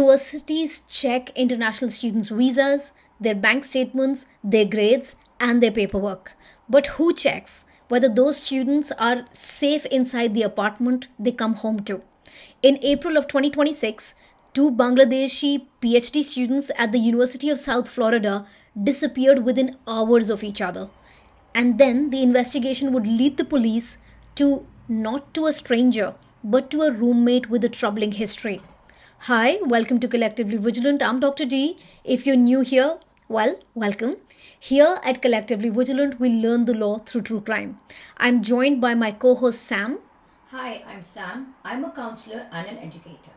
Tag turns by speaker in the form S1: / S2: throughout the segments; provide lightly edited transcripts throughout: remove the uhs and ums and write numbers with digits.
S1: Universities check international students' visas, their bank statements, their grades, and their paperwork. But who checks whether those students are safe inside the apartment they come home to? In April of 2026, two Bangladeshi PhD students at the University of South Florida disappeared within hours of each other. And then the investigation would lead the police to not to a stranger, but to a roommate with a troubling history. Hi, welcome to Collectively Vigilant. I'm Dr. D. If you're new here, well, welcome. Here at Collectively Vigilant, we learn the law through true crime. I'm joined by my co host Sam.
S2: Hi, I'm Sam. I'm a counselor and an educator.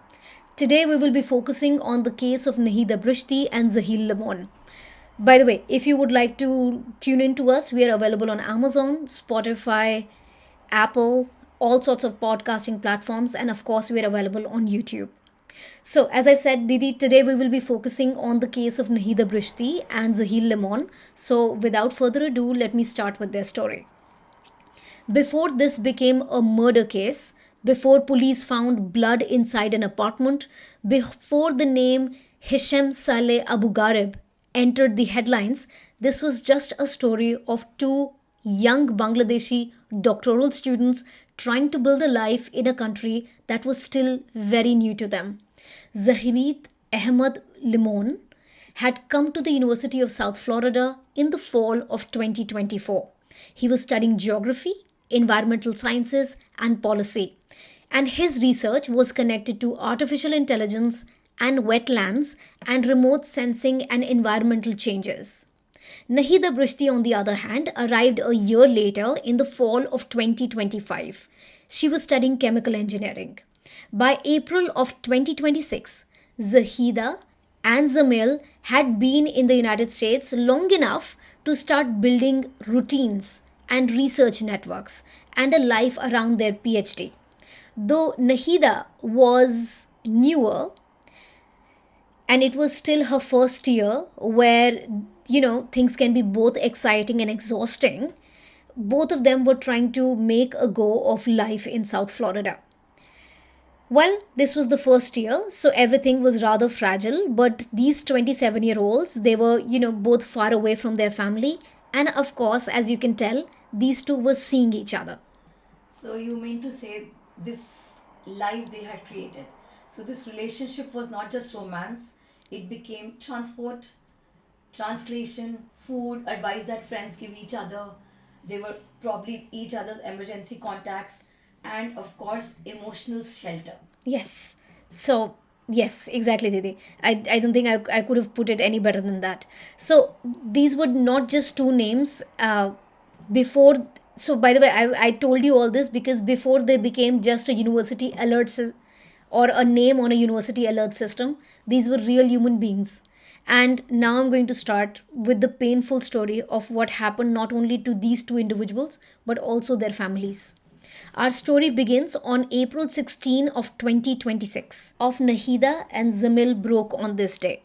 S1: Today, we will be focusing on the case of Nahida Bristy and Zahil Limon. By the way, if you would like to tune in to us, we are available on Amazon, Spotify, Apple, all sorts of podcasting platforms, and of course, we are available on YouTube. So, as I said, Didi, today we will be focusing on the case of Nahida Bristy and Zahil Limon. So, without further ado, let me start with their story. Before this became a murder case, before police found blood inside an apartment, before the name Hisham Saleh Abugharbieh entered the headlines, this was just a story of two young Bangladeshi doctoral students trying to build a life in a country that was still very new to them. Zahid Ahmed Limon had come to the University of South Florida in the fall of 2024. He was studying geography, environmental sciences, and policy, and his research was connected to artificial intelligence and wetlands and remote sensing and environmental changes. Nahida Bristy, on the other hand, arrived a year later in the fall of 2025. She was studying chemical engineering. By April of 2026, Zahida and Zamil had been in the United States long enough to start building routines and research networks and a life around their PhD. Though Nahida was newer, and it was still her first year where things can be both exciting and exhausting, both of them were trying to make a go of life in South Florida. Well, this was the first year, so everything was rather fragile, but these 27-year-olds, they were both far away from their family, and of course, as you can tell, these two were seeing each other.
S2: So, you mean to say this life they had created? So, this relationship was not just romance, it became transport, translation, food, advice that friends give each other. They were probably each other's emergency contacts, and of course, emotional shelter.
S1: Yes. So, yes, exactly, Didi. I don't think I could have put it any better than that. So, these were not just two names. Before, so by the way, I told you all this because before they became just a university or a name on a university alert system, these were real human beings. And now I'm going to start with the painful story of what happened not only to these two individuals but also their families. Our story begins on April 16 of 2026. Of Nahida and Zamil broke on this day.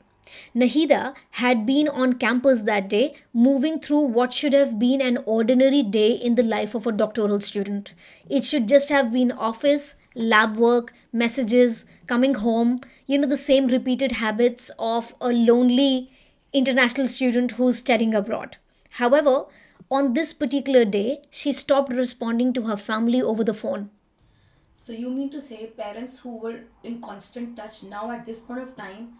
S1: Nahida had been on campus that day, moving through what should have been an ordinary day in the life of a doctoral student. It should just have been office, lab work, messages, coming home, the same repeated habits of a lonely international student who's studying abroad. However, on this particular day, she stopped responding to her family over the phone.
S2: So, you mean to say parents who were in constant touch now at this point of time,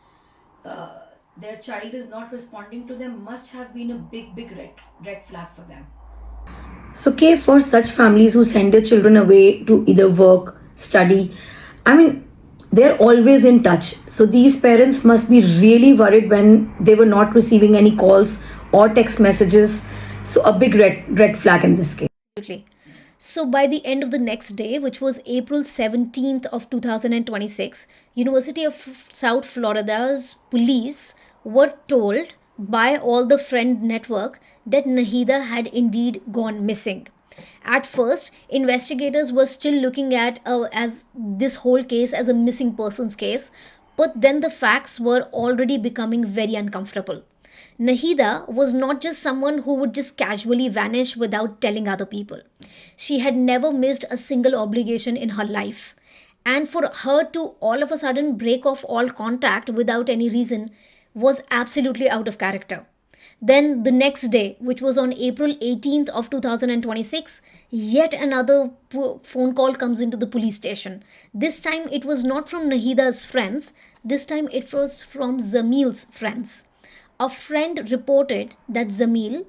S2: uh, their child is not responding to them must have been a big red flag for them. So, K, for such families who send their children away to either work, study, I mean, they're always in touch. So, these parents must be really worried when they were not receiving any calls or text messages. So, a big red flag in this case.
S1: Absolutely. So by the end of the next day, which was April 17th of 2026, University of South Florida's police were told by all the friend network that Nahida had indeed gone missing. At first, investigators were still looking at as this whole case as a missing persons case, but then the facts were already becoming very uncomfortable. Nahida was not just someone who would just casually vanish without telling other people. She had never missed a single obligation in her life. And for her to all of a sudden break off all contact without any reason was absolutely out of character. Then the next day, which was on April 18th of 2026, yet another phone call comes into the police station. This time it was not from Nahida's friends. This time it was from Zamil's friends. A friend reported that Zamil,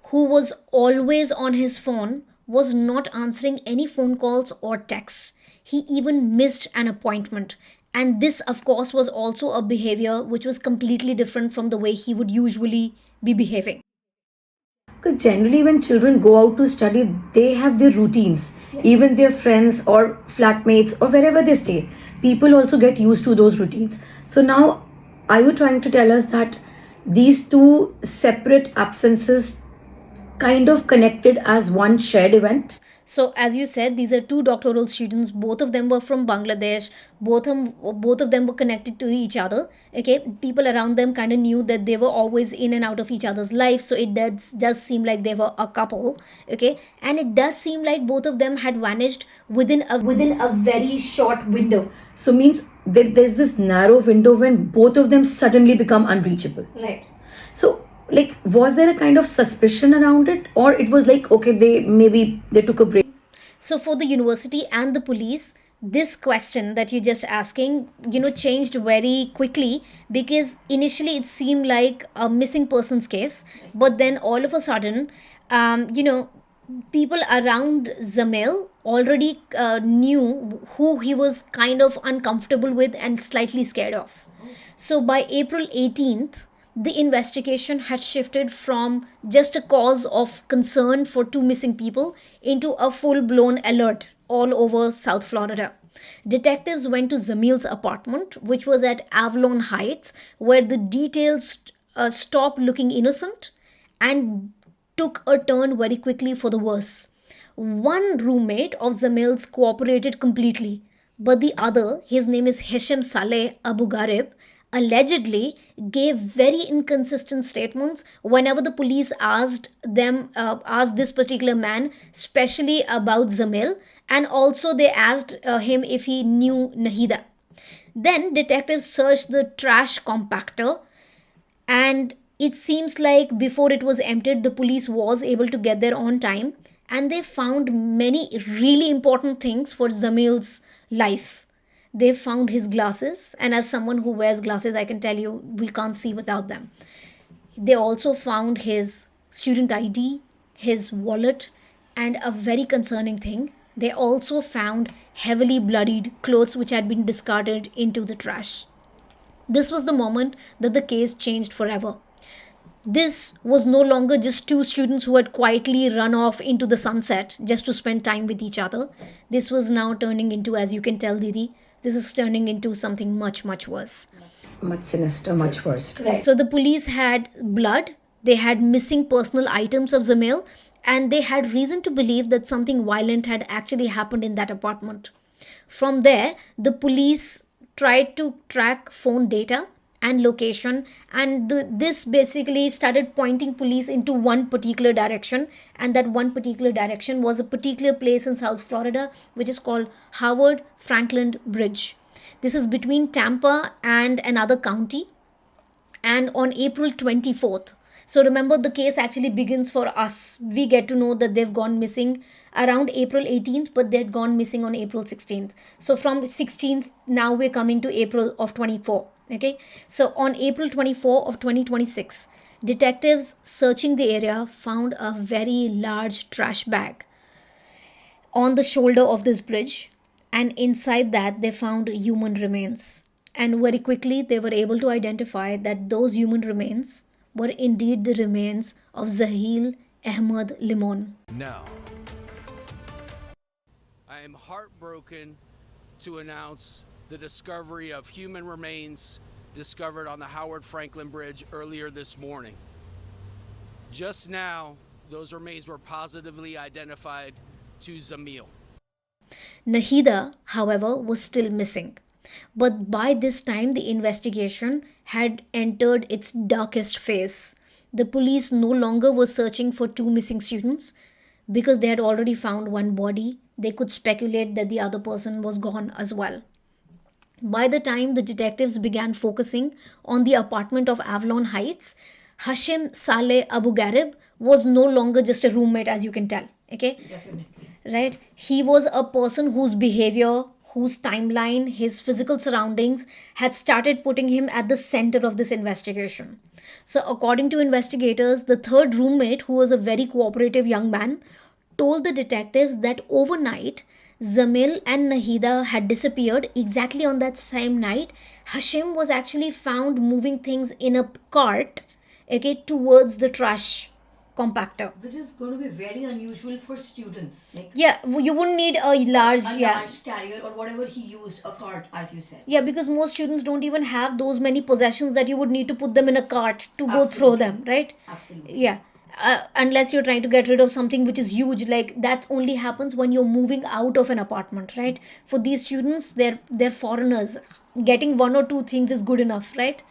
S1: who was always on his phone, was not answering any phone calls or texts. He even missed an appointment. And this, of course, was also a behavior which was completely different from the way he would usually be behaving.
S2: Because generally, when children go out to study, they have their routines. Even their friends or flatmates or wherever they stay, people also get used to those routines. So now, are you trying to tell us that these two separate absences kind of connected as one shared event?
S1: So, as you said, these are two doctoral students. Both of them were from Bangladesh. Both of them were connected to each other. Okay, people around them kind of knew that they were always in and out of each other's lives. So it does seem like they were a couple. Okay, and it does seem like both of them had vanished within a very short window.
S2: So means there's this narrow window when both of them suddenly become unreachable.
S1: Right.
S2: So like, was there a kind of suspicion around it, or it was like, okay, they took a break?
S1: So for the university and the police, this question that you're just asking, changed very quickly, because initially it seemed like a missing persons case, but then all of a sudden, people around Zamil already knew who he was kind of uncomfortable with and slightly scared of. So by April 18th, the investigation had shifted from just a cause of concern for two missing people into a full blown alert all over South Florida. Detectives went to Zamil's apartment, which was at Avalon Heights, where the details stopped looking innocent and took a turn very quickly for the worse. One roommate of Zamil's cooperated completely, but the other, his name is Hisham Saleh Abugharbieh, allegedly gave very inconsistent statements whenever the police asked this particular man, especially about Zamil, and also they asked him if he knew Nahida. Then detectives searched the trash compactor, and it seems like before it was emptied, the police was able to get there on time, and they found many really important things for Zamil's life. They found his glasses, and as someone who wears glasses, I can tell you we can't see without them. They also found his student ID, his wallet, and a very concerning thing, they also found heavily bloodied clothes which had been discarded into the trash. This was the moment that the case changed forever. This was no longer just two students who had quietly run off into the sunset just to spend time with each other. This was now turning into, as you can tell, Didi, this is turning into something much, much worse.
S2: Much sinister, much worse.
S1: Right. So the police had blood, they had missing personal items of Zamil, and they had reason to believe that something violent had actually happened in that apartment. From there, the police tried to track phone data and location, and this basically started pointing police into one particular direction, and that one particular direction was a particular place in South Florida which is called Howard Franklin Bridge. This is between Tampa and another county, and on April 24th, so remember, the case actually begins for us. We get to know that they've gone missing around April 18th, but they'd gone missing on April 16th. So from 16th, now we're coming to April of 24. Okay. So on April 24 of 2026, detectives searching the area found a very large trash bag on the shoulder of this bridge, and inside that they found human remains. And very quickly they were able to identify that those human remains were indeed the remains of Zahil Ahmed Limon.
S3: Now, I am heartbroken to announce the discovery of human remains discovered on the Howard Franklin Bridge earlier this morning. Just now, those remains were positively identified to Zamil.
S1: Nahida, however, was still missing. But by this time, the investigation had entered its darkest phase. The police no longer were searching for two missing students. because they had already found one body, they could speculate that the other person was gone as well. By the time the detectives began focusing on the apartment of Avalon Heights, Hashim Saleh Abugharbieh was no longer just a roommate, as you can tell. Okay,
S2: Definitely.
S1: right? He was a person whose behavior, whose timeline, his physical surroundings had started putting him at the center of this investigation. So, according to investigators, the third roommate, who was a very cooperative young man, told the detectives that overnight Zamil and Nahida had disappeared. Exactly on that same night, Hashim was actually found moving things in a cart, okay, towards the trash compactor.
S2: Which is going to be very unusual for students. Like
S1: Yeah, you wouldn't need a large,
S2: a
S1: yeah.
S2: large carrier or whatever he used, a cart, as you said.
S1: Yeah, because most students don't even have those many possessions that you would need to put them in a cart to go throw
S2: Absolutely.
S1: them, right?
S2: Absolutely.
S1: Yeah. Unless you're trying to get rid of something which is huge, like that only happens when you're moving out of an apartment, right? For these students, they're foreigners. Getting one or two things is good enough, right?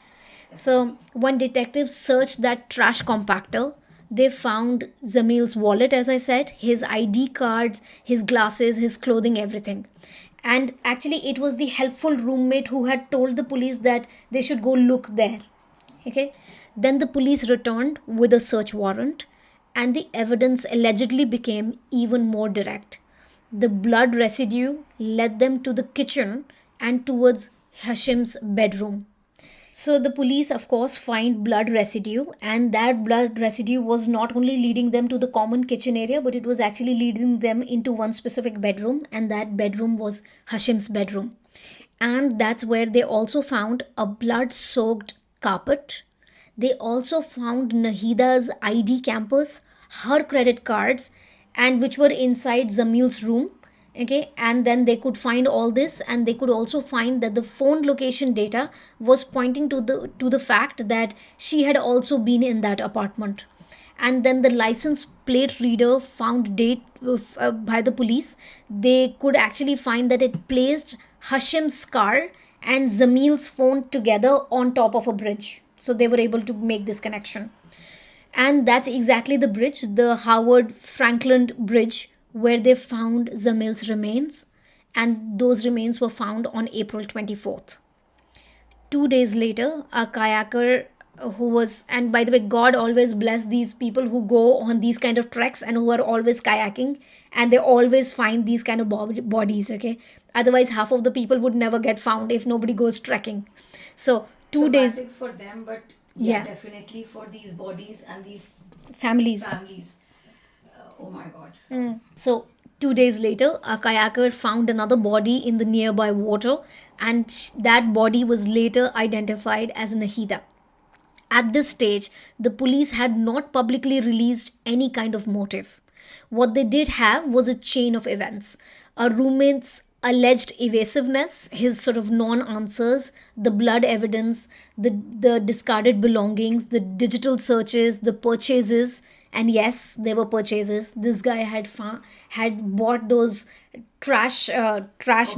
S1: So when detectives searched that trash compactor, they found Zamil's wallet, as I said, his ID cards, his glasses, his clothing, everything. And actually, it was the helpful roommate who had told the police that they should go look there. Okay. Then the police returned with a search warrant, and the evidence allegedly became even more direct. The blood residue led them to the kitchen and towards Hashim's bedroom. So the police, of course, find blood residue, and that blood residue was not only leading them to the common kitchen area, but it was actually leading them into one specific bedroom, and that bedroom was Hashim's bedroom. And that's where they also found a blood soaked carpet. They also found Nahida's ID campus, her credit cards, and which were inside Zamil's room. Okay, and then they could find all this, and they could also find that the phone location data was pointing to the fact that she had also been in that apartment. And then the license plate reader found date by the police, they could actually find that it placed Hashim's car and Zamil's phone together on top of a bridge. So they were able to make this connection. And that's exactly the bridge, the Howard Franklin Bridge, where they found Zamil's remains. And those remains were found on April 24th. 2 days later, a kayaker who was, and by the way, God always bless these people who go on these kind of treks and who are always kayaking, and they always find these kind of bodies, okay? Otherwise, half of the people would never get found if nobody goes trekking. So, 2 days,
S2: Traumatic for them, but
S1: yeah,
S2: definitely for these bodies and these
S1: families.
S2: families. Oh my god.
S1: So, 2 days later, a kayaker found another body in the nearby water, and that body was later identified as Nahida. At this stage, the police had not publicly released any kind of motive. What they did have was a chain of events. A roommate's alleged evasiveness, his sort of non answers, the blood evidence, the discarded belongings, the digital searches, the purchases. And yes, there were purchases. This guy had bought those trash
S2: Okay,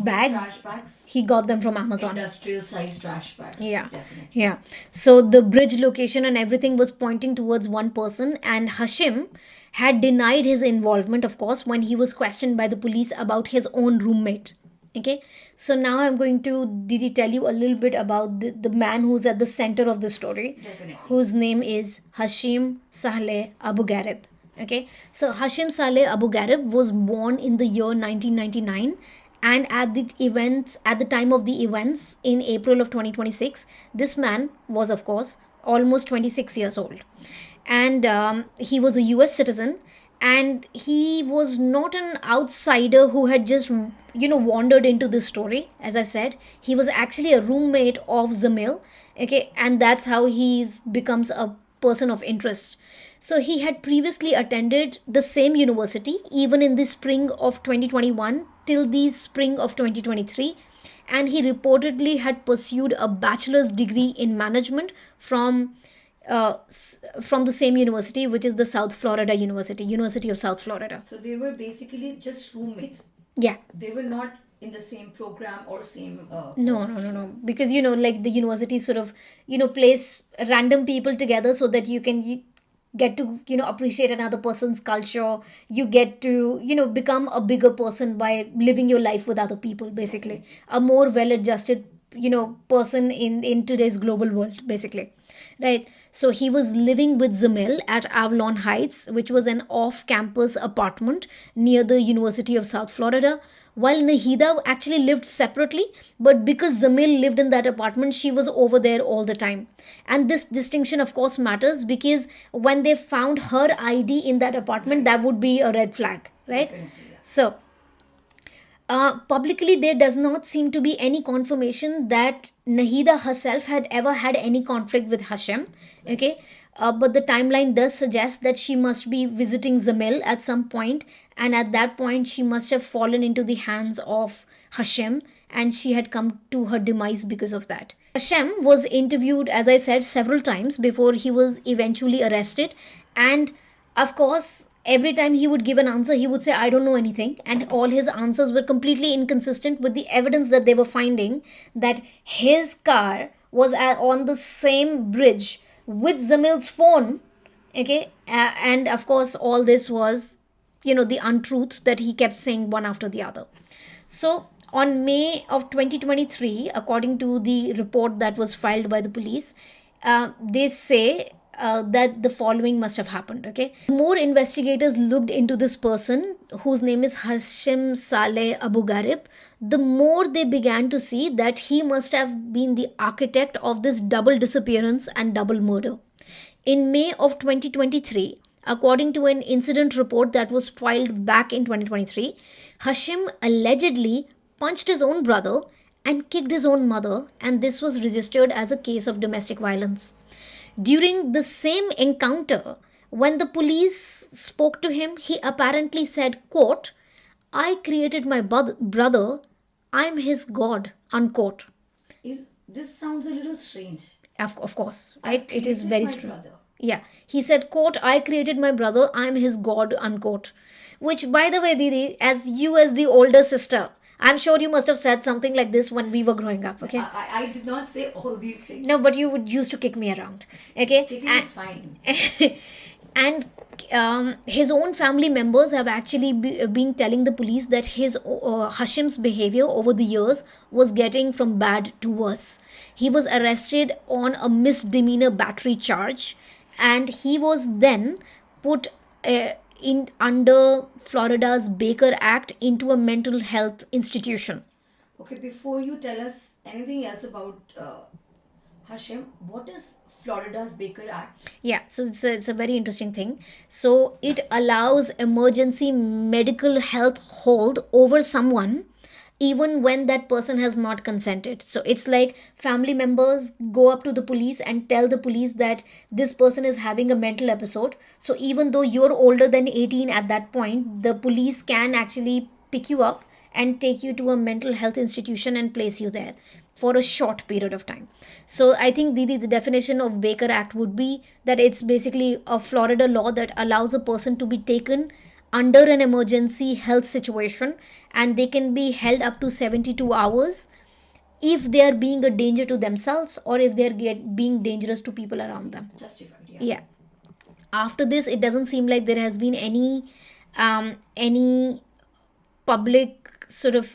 S1: bags.
S2: trash bags.
S1: He got them from Amazon.
S2: Industrial size trash bags.
S1: Yeah.
S2: Definitely.
S1: Yeah. So the bridge location and everything was pointing towards one person, and Hashim had denied his involvement, of course, when he was questioned by the police about his own roommate. Okay. So now I'm going to, Didi, tell you a little bit about the man who's at the center of the story,
S2: Definitely.
S1: whose name is Hisham Saleh Abugharbieh. Okay. So Hisham Saleh Abugharbieh was born in the year 1999, and at the time of the events in April of 2026, this man was, of course, almost 26 years old, and he was a US citizen, and he was not an outsider who had just wandered into this story. As I said, he was actually a roommate of Zamil. Okay, and that's how he becomes a person of interest. So he had previously attended the same university even in the spring of 2021 till the spring of 2023, and he reportedly had pursued a bachelor's degree in management from the same university, which is the South Florida University of South Florida.
S2: So they were basically just roommates.
S1: Yeah.
S2: They were not in the same program or same.
S1: No. Because like the university sort of place random people together so that you can get to, appreciate another person's culture. You get to, become a bigger person by living your life with other people, basically. A more well adjusted, person in today's global world, basically. Right. So he was living with Zamil at Avalon Heights, which was an off campus apartment near the University of South Florida, while Nahida actually lived separately. But because Zamil lived in that apartment, she was over there all the time. And this distinction, of course, matters because when they found her ID in that apartment, that would be a red flag, right?
S2: Definitely, yeah.
S1: So, publicly, there does not seem to be any confirmation that Nahida herself had ever had any conflict with Hashem. Okay, but the timeline does suggest that she must be visiting Zamil at some point, and at that point, she must have fallen into the hands of Hashem, and she had come to her demise because of that. Hashem was interviewed, as I said, several times before he was eventually arrested, and of course, every time he would give an answer, he would say, I don't know anything. And all his answers were completely inconsistent with the evidence that they were finding that his car was on the same bridge with Zamil's phone. Okay. And of course, all this was, the untruth that he kept saying one after the other. So, on May of 2023, according to the report that was filed by the police, they say that the following must have happened. Okay, more investigators looked into this person whose name is Hisham Saleh Abugharbieh. The more they began to see that he must have been the architect of this double disappearance and double murder. In May of 2023, according to an incident report that was filed back in 2023, Hashim allegedly punched his own brother and kicked his own mother, and this was registered as a case of domestic violence. During the same encounter, when the police spoke to him, he apparently said, quote, I created my brother, I'm his god, unquote.
S2: This sounds a little strange.
S1: Of course, right? It is
S2: Created
S1: very
S2: my
S1: strange.
S2: brother.
S1: Yeah, he said, quote, I created my brother, I'm his god, unquote. Which, by the way, Didi, as the older sister, I'm sure you must have said something like this when we were growing up, okay?
S2: I did not say all these things.
S1: No, but you would used to kick me around, okay?
S2: Kicking is fine.
S1: And his own family members have actually been telling the police that his Hashim's behavior over the years was getting from bad to worse. He was arrested on a misdemeanor battery charge, and he was then put in under Florida's Baker Act into a mental health institution.
S2: Okay, before you tell us anything else about Hashim, what is Florida's Baker Act?
S1: Yeah, so it's a very interesting thing. So it allows emergency medical health hold over someone even when that person has not consented. So it's like family members go up to the police and tell the police that this person is having a mental episode. So even though you're older than 18 at that point, the police can actually pick you up and take you to a mental health institution and place you there for a short period of time. So I think the definition of Baker Act would be that it's basically a Florida law that allows a person to be taken under an emergency health situation, and they can be held up to 72 hours if they are being a danger to themselves or if they are being dangerous to people around them.
S2: Justified, yeah.
S1: Yeah. After this, it doesn't seem like there has been any public sort of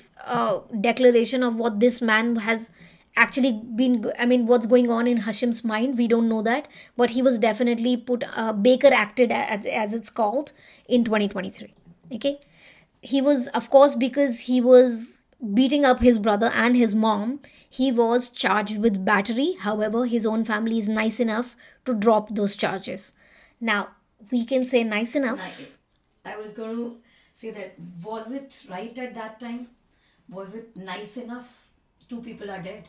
S1: declaration of what this man has actually been. I mean, what's going on in Hashim's mind, we don't know that, but he was definitely put Baker acted as it's called in 2023. Okay, he was, of course, because he was beating up his brother and his mom, he was charged with battery. However, his own family is nice enough to drop those charges. Now we can say nice enough.
S2: I was going to say that, was it right at that time? Was it nice enough? 2 people are dead.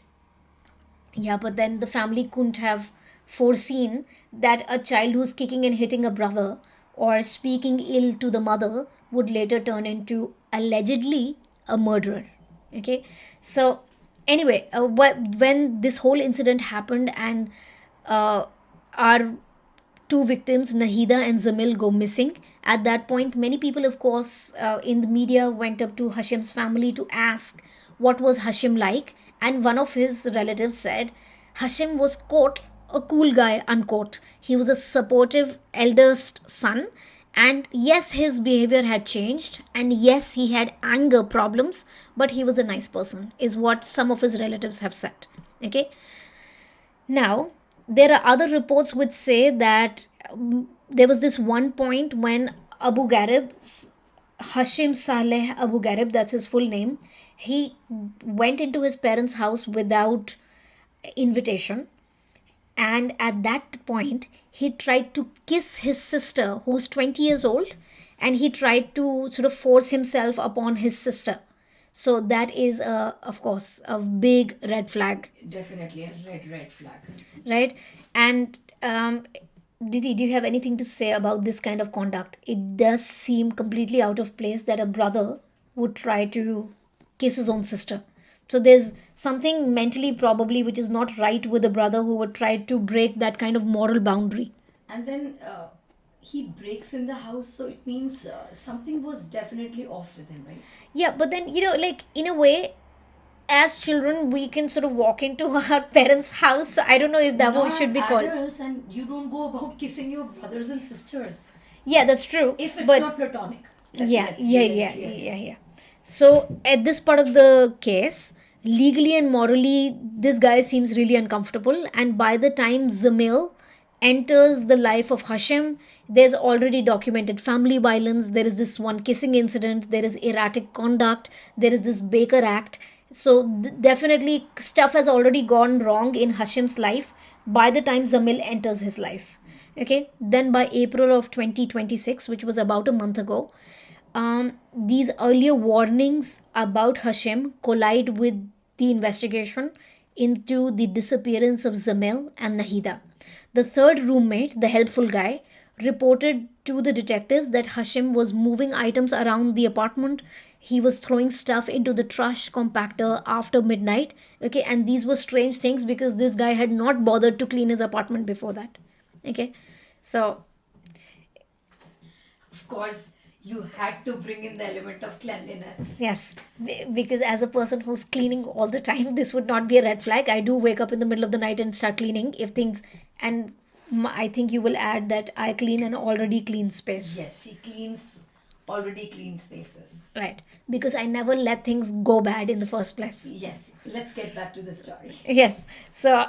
S1: Yeah, but then the family couldn't have foreseen that a child who's kicking and hitting a brother or speaking ill to the mother would later turn into allegedly a murderer. Okay, so anyway, when this whole incident happened and our 2 victims, Nahida and Zamil, go missing, at that point, many people, of course, in the media went up to Hashim's family to ask what was Hashim like, and one of his relatives said Hashim was caught a cool guy, unquote. He was a supportive eldest son, and yes, his behavior had changed, and yes, he had anger problems, but he was a nice person, is what some of his relatives have said. Okay. Now, there are other reports which say that there was this one point when Abu Gharib, Hashim Saleh Abugharbieh, that's his full name, he went into his parents' house without invitation, and at that point he tried to kiss his sister who's 20 years old, and he tried to sort of force himself upon his sister. So that is of course a big red flag.
S2: Definitely a red flag.
S1: Right? And Didi, do you have anything to say about this kind of conduct? It does seem completely out of place that a brother would try to kiss his own sister. So there's something mentally probably which is not right with a brother who would try to break that kind of moral boundary.
S2: And then he breaks in the house, so it means something was definitely off with him, right?
S1: Yeah, but then, like in a way, as children, we can sort of walk into our parents' house. So I don't know if that
S2: Now
S1: what should
S2: as
S1: be called.
S2: adults, and you don't go about kissing your brothers and sisters
S1: Yeah, that's true.
S2: if it's
S1: but
S2: not platonic.
S1: yeah,
S2: Let's
S1: yeah,
S2: be very
S1: yeah,
S2: clear here.
S1: yeah. So at this part of the case, legally and morally, this guy seems really uncomfortable. And by the time Zamil enters the life of Hashim, there's already documented family violence. There is this one kissing incident. There is erratic conduct. There is this Baker Act. So definitely stuff has already gone wrong in Hashim's life by the time Zamil enters his life. Okay, then by April of 2026, which was about a month ago, these earlier warnings about Hashim collide with the investigation into the disappearance of Zamil and Nahida. The third roommate, the helpful guy, reported to the detectives that Hashim was moving items around the apartment. He was throwing stuff into the trash compactor after midnight. Okay, and these were strange things because this guy had not bothered to clean his apartment before that. Okay, so
S2: Of course, you had to bring in the element of cleanliness.
S1: yes, because as a person who's cleaning all the time, this would not be a red flag. I do wake up in the middle of the night and start cleaning if things, and I think you will add that I clean an already clean space.
S2: Yes, she cleans already clean spaces.
S1: Right, because I never let things go bad in the first place.
S2: Yes, let's get back to the story.
S1: Yes. So,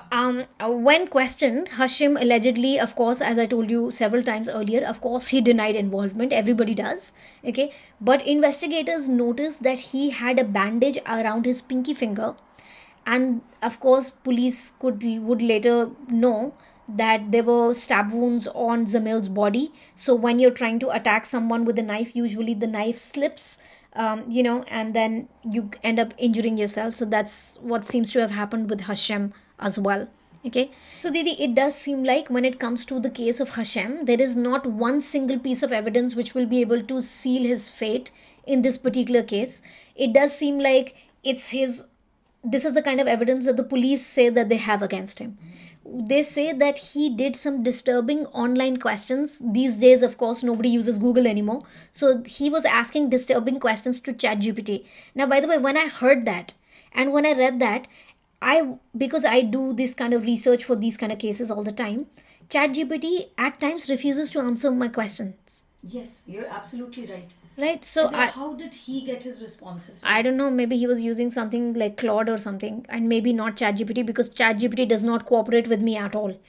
S1: when questioned, Hashim allegedly, of course, as I told you several times earlier, of course, he denied involvement. Everybody does. Okay. But investigators noticed that he had a bandage around his pinky finger. And of course, police would later know that there were stab wounds on Zamil's body. So when you're trying to attack someone with a knife, usually the knife slips, and then you end up injuring yourself. So that's what seems to have happened with Hashem as well. Okay. So Didi, it does seem like when it comes to the case of Hashem, there is not one single piece of evidence which will be able to seal his fate in this particular case. It does seem like this is the kind of evidence that the police say that they have against him. They say that he did some disturbing online questions. These days, of course, nobody uses Google anymore. So he was asking disturbing questions to ChatGPT. Now, by the way, when I heard that and when I read that, because I do this kind of research for these kind of cases all the time, ChatGPT at times refuses to answer my questions.
S2: Yes, you're absolutely right.
S1: Right? So
S2: And then how did he get his responses?
S1: I don't know, maybe he was using something like Claude or something, and maybe not ChatGPT, because ChatGPT does not cooperate with me at all.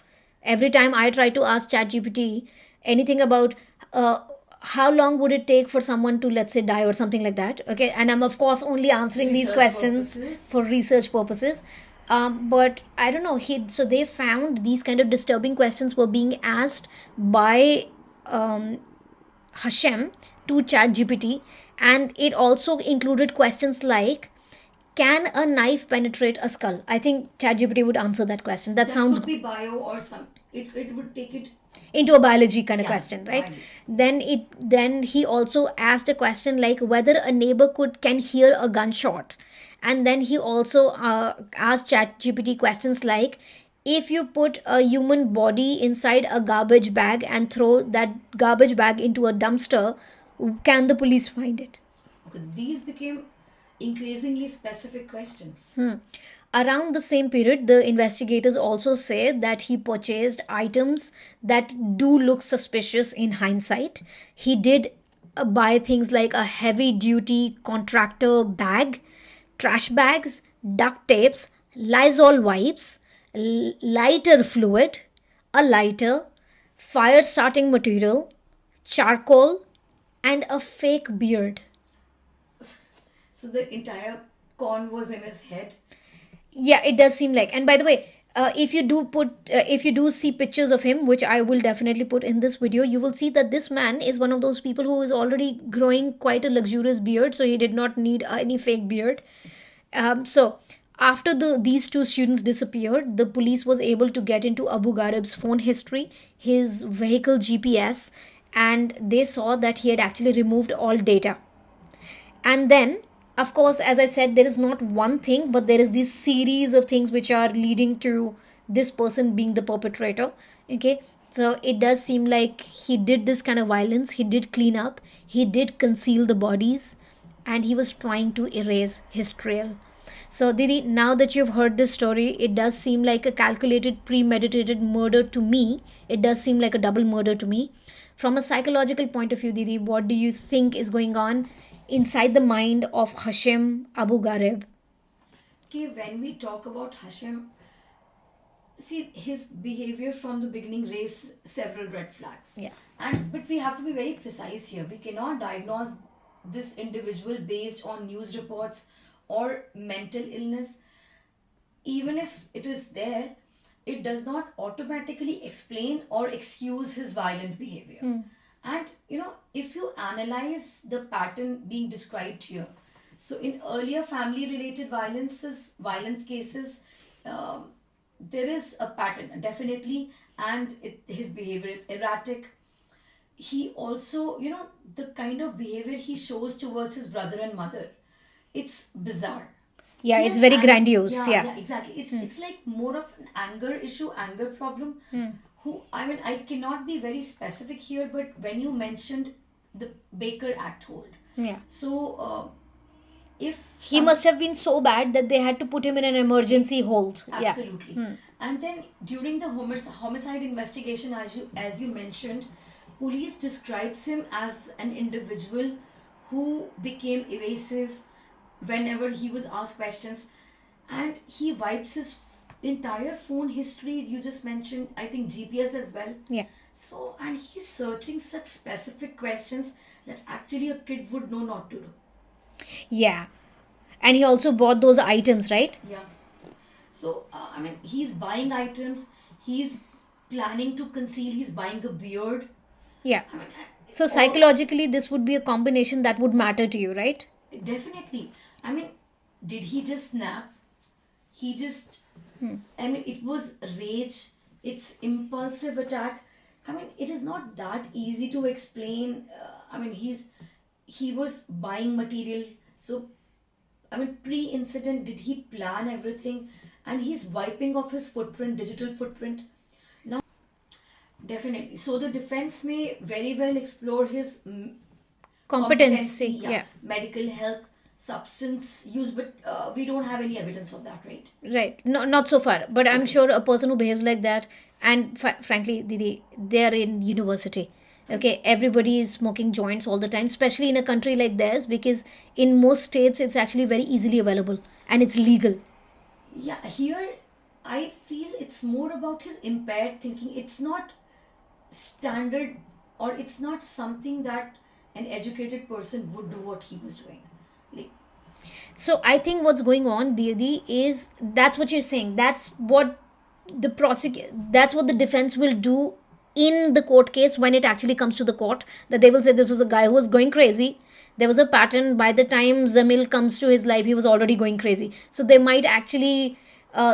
S1: Every time I try to ask ChatGPT anything about how long would it take for someone to, let's say, die or something like that, okay, and I'm of course only answering these
S2: Research
S1: questions
S2: purposes.
S1: for research purposes. But I don't know. So they found these kind of disturbing questions were being asked by Hashem to ChatGPT, and it also included questions like, "Can a knife penetrate a skull?" I think ChatGPT would answer that question. That sounds
S2: could be bio or some. It would take it.
S1: into a biology kind of
S2: Yeah,
S1: question, right?
S2: biology.
S1: Then he also asked a question like whether a neighbor can hear a gunshot, and then he also asked ChatGPT questions like, if you put a human body inside a garbage bag and throw that garbage bag into a dumpster, can the police find it?
S2: Okay, these became increasingly specific questions.
S1: Around the same period, the investigators also say that he purchased items that do look suspicious in hindsight. He did buy things like a heavy duty contractor bag, trash bags, duct tapes, Lysol wipes, lighter fluid, a lighter, fire starting material, charcoal, and a fake beard.
S2: So the entire con was in his head.
S1: Yeah, it does seem like. And by the way, if you do see pictures of him, which I will definitely put in this video, you will see that this man is one of those people who is already growing quite a luxurious beard, so he did not need any fake beard. So after these two students disappeared, the police was able to get into Abu Gharib's phone history, his vehicle GPS, and they saw that he had actually removed all data. And then, of course, as I said, there is not one thing, but there is this series of things which are leading to this person being the perpetrator. Okay, so it does seem like he did this kind of violence, he did clean up, he did conceal the bodies, and he was trying to erase his trail. So, Didi, now that you've heard this story, it does seem like a calculated, premeditated murder to me. It does seem like a double murder to me. From a psychological point of view, Didi, what do you think is going on inside the mind of Hisham Abugharbieh?
S2: Okay, when we talk about Hashim, see his behavior from the beginning raised several red flags.
S1: Yeah.
S2: And but we have to be very precise here. We cannot diagnose this individual based on news reports or mental illness. Even if it is there, it does not automatically explain or excuse his violent behavior. And if you analyze the pattern being described here, so in earlier family related violent cases, there is a pattern definitely, and his behavior is erratic. He also, the kind of behavior he shows towards his brother and mother, it's bizarre.
S1: Yeah,
S2: Yes,
S1: it's very
S2: and
S1: grandiose.
S2: yeah, exactly. It's like more of an anger issue, anger problem. Who I mean, I cannot be very specific here, but when you mentioned the Baker Act hold,
S1: Yeah.
S2: so if
S1: He must have been so bad that they had to put him in an emergency hold. Yeah.
S2: absolutely, and then during the homicide investigation, as you mentioned, police describes him as an individual who became evasive whenever he was asked questions, and he wipes his entire phone history. You just mentioned, I think, GPS as well.
S1: Yeah.
S2: So, and he's searching such specific questions that actually a kid would know not to do.
S1: Yeah. And he also bought those items, right?
S2: Yeah. So, I mean, he's buying items, he's planning to conceal, he's buying a beard.
S1: Yeah.
S2: I mean,
S1: So psychologically, this would be a combination that would matter to you, right?
S2: definitely. I mean, did he just snap? He just, I mean, it was rage, it's impulsive attack. I mean, it is not that easy to explain. I mean, he was buying material. So, I mean, pre-incident, did he plan everything? And he's wiping off his footprint, digital footprint. Now, definitely. So the defense may very well explore his
S1: Competency. Yeah.
S2: medical health, substance use, but we don't have any evidence of that, right?
S1: Right. No, not so far. But I'm sure a person who behaves like that, and frankly, Didi, they're in university. Okay, everybody is smoking joints all the time, especially in a country like theirs, because in most states it's actually very easily available and it's legal.
S2: Yeah, here I feel it's more about his impaired thinking. It's not standard, or it's not something that an educated person would do what he was doing. Like,
S1: So I think what's going on, Didi, is that's what you're saying. That's what that's what the defense will do in the court case when it actually comes to the court. That they will say this was a guy who was going crazy. There was a pattern. By the time Zamil comes to his life, he was already going crazy. So they might actually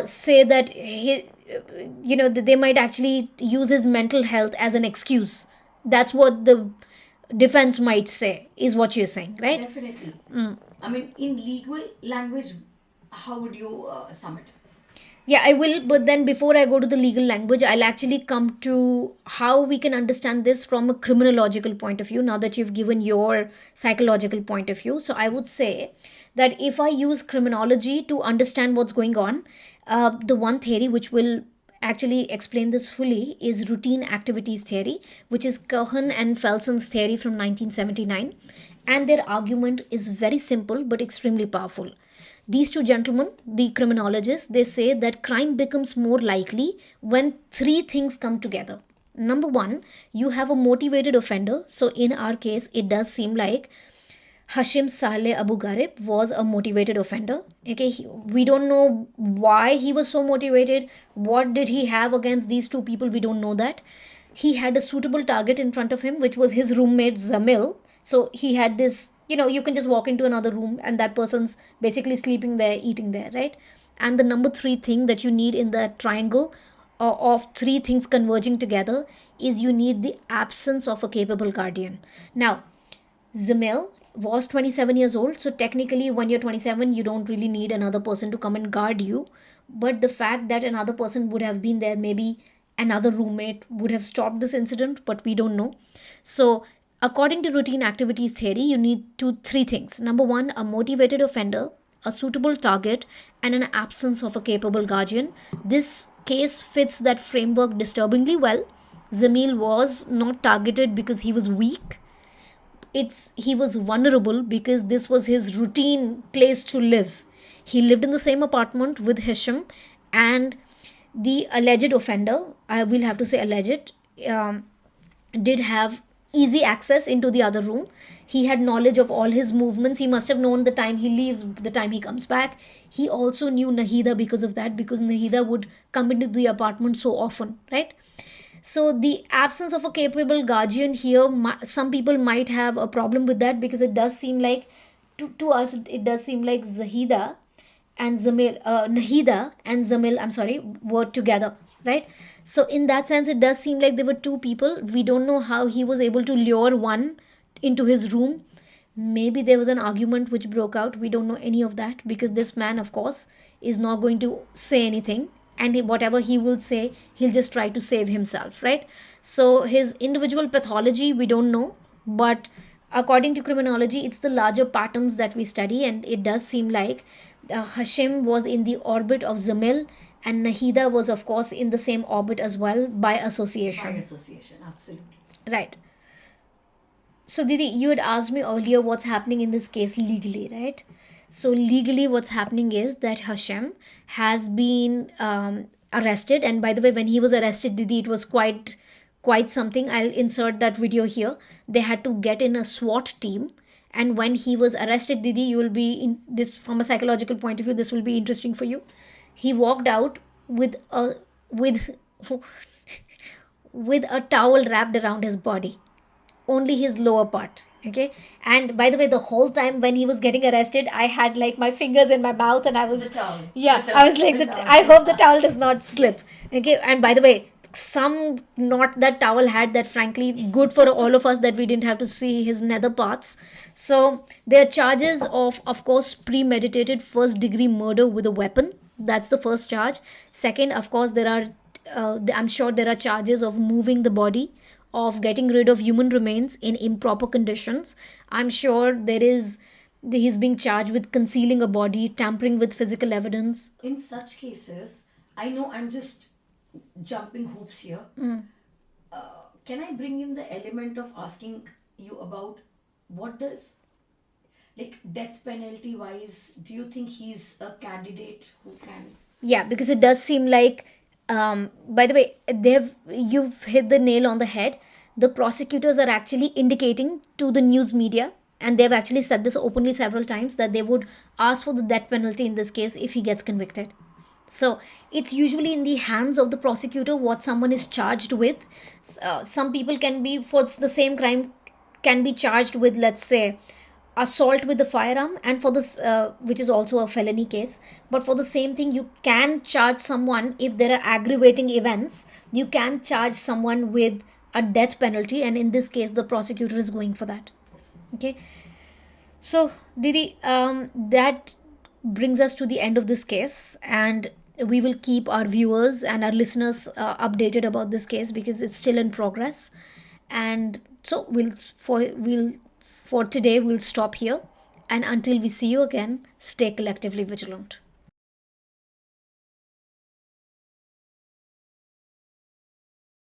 S1: say that they might actually use his mental health as an excuse. That's what the defense might say, is what you're saying, right?
S2: definitely. I mean, in legal language, how would you sum it?
S1: Yeah, I will. But then before I go to the legal language, I'll actually come to how we can understand this from a criminological point of view, now that you've given your psychological point of view. So I would say that if I use criminology to understand what's going on, the one theory which will actually explain this fully is routine activities theory, which is Cohen and Felson's theory from 1979. And their argument is very simple but extremely powerful. These two gentlemen, the criminologists, they say that crime becomes more likely when three things come together. Number one, you have a motivated offender. So in our case, it does seem like Hisham Saleh Abugharbieh was a motivated offender. Okay, we don't know why he was so motivated. What did he have against these two people? We don't know that. He had a suitable target in front of him, which was his roommate Zamil. So he had this, you can just walk into another room and that person's basically sleeping there, eating there, right? And the number three thing that you need in the triangle of three things converging together is you need the absence of a capable guardian. Now, Zamil was 27 years old, so technically, when you're 27, you don't really need another person to come and guard you. But the fact that another person would have been there, maybe another roommate, would have stopped this incident, but we don't know. So, according to routine activities theory, you need three things. Number one, a motivated offender, a suitable target, and an absence of a capable guardian. This case fits that framework disturbingly well. Zamil was not targeted because he was weak. He was vulnerable because this was his routine place to live. He lived in the same apartment with Hisham, and the alleged offender, I will have to say alleged, did have easy access into the other room. He had knowledge of all his movements. He must have known the time he leaves, the time he comes back. He also knew Nahida because of that, because Nahida would come into the apartment so often, right? So the absence of a capable guardian here, some people might have a problem with that, because it does seem like, to us, it does seem like Nahida and Zamil, I'm sorry, were together, right? So in that sense, it does seem like there were two people. We don't know how he was able to lure one into his room. Maybe there was an argument which broke out. We don't know any of that, because this man, of course, is not going to say anything, and whatever he will say, he'll just try to save himself, right? So his individual pathology, we don't know, but according to criminology, it's the larger patterns that we study, and it does seem like Hashim was in the orbit of Zamil, and Nahida was, of course, in the same orbit as well, by association.
S2: By association, absolutely.
S1: Right. So Didi, you had asked me earlier what's happening in this case legally, right? So legally, what's happening is that Hashim has been arrested, and by the way, when he was arrested, Didi, it was quite something. I'll insert that video here. They had to get in a SWAT team, and when he was arrested, Didi, you will be in this from a psychological point of view. This will be interesting for you. He walked out with a with a towel wrapped around his body, only his lower part. Okay, and by the way, the whole time when he was getting arrested, I had like my fingers in my mouth, and I was,
S2: The towel.
S1: yeah,
S2: The towel.
S1: I was like,
S2: The towel.
S1: I hope the towel does not slip. Okay, and by the way, some knot that towel had, that frankly good for all of us, that we didn't have to see his nether parts. So there are charges of course, premeditated first degree murder with a weapon. That's the first charge. Second, of course, there are I'm sure there are charges of moving the body, of getting rid of human remains in improper conditions. I'm sure he's being charged with concealing a body, tampering with physical evidence.
S2: In such cases, I know I'm just jumping hoops here. Can I bring in the element of asking you about what does, like, death penalty wise, do you think he's a candidate who can?
S1: Yeah, because it does seem like, by the way, you've hit the nail on the head. The prosecutors are actually indicating to the news media, and they've actually said this openly several times, that they would ask for the death penalty in this case if he gets convicted. So it's usually in the hands of the prosecutor what someone is charged with. Some people can be, for the same crime, can be charged with, let's say, assault with the firearm, and for this, which is also a felony case. But for the same thing, you can charge someone, if there are aggravating events, you can charge someone with a death penalty, and in this case, the prosecutor is going for that. Okay. So Didi, that brings us to the end of this case, and we will keep our viewers and our listeners updated about this case, because it's still in progress. And so for today we'll stop here, And until we see you again, stay collectively vigilant.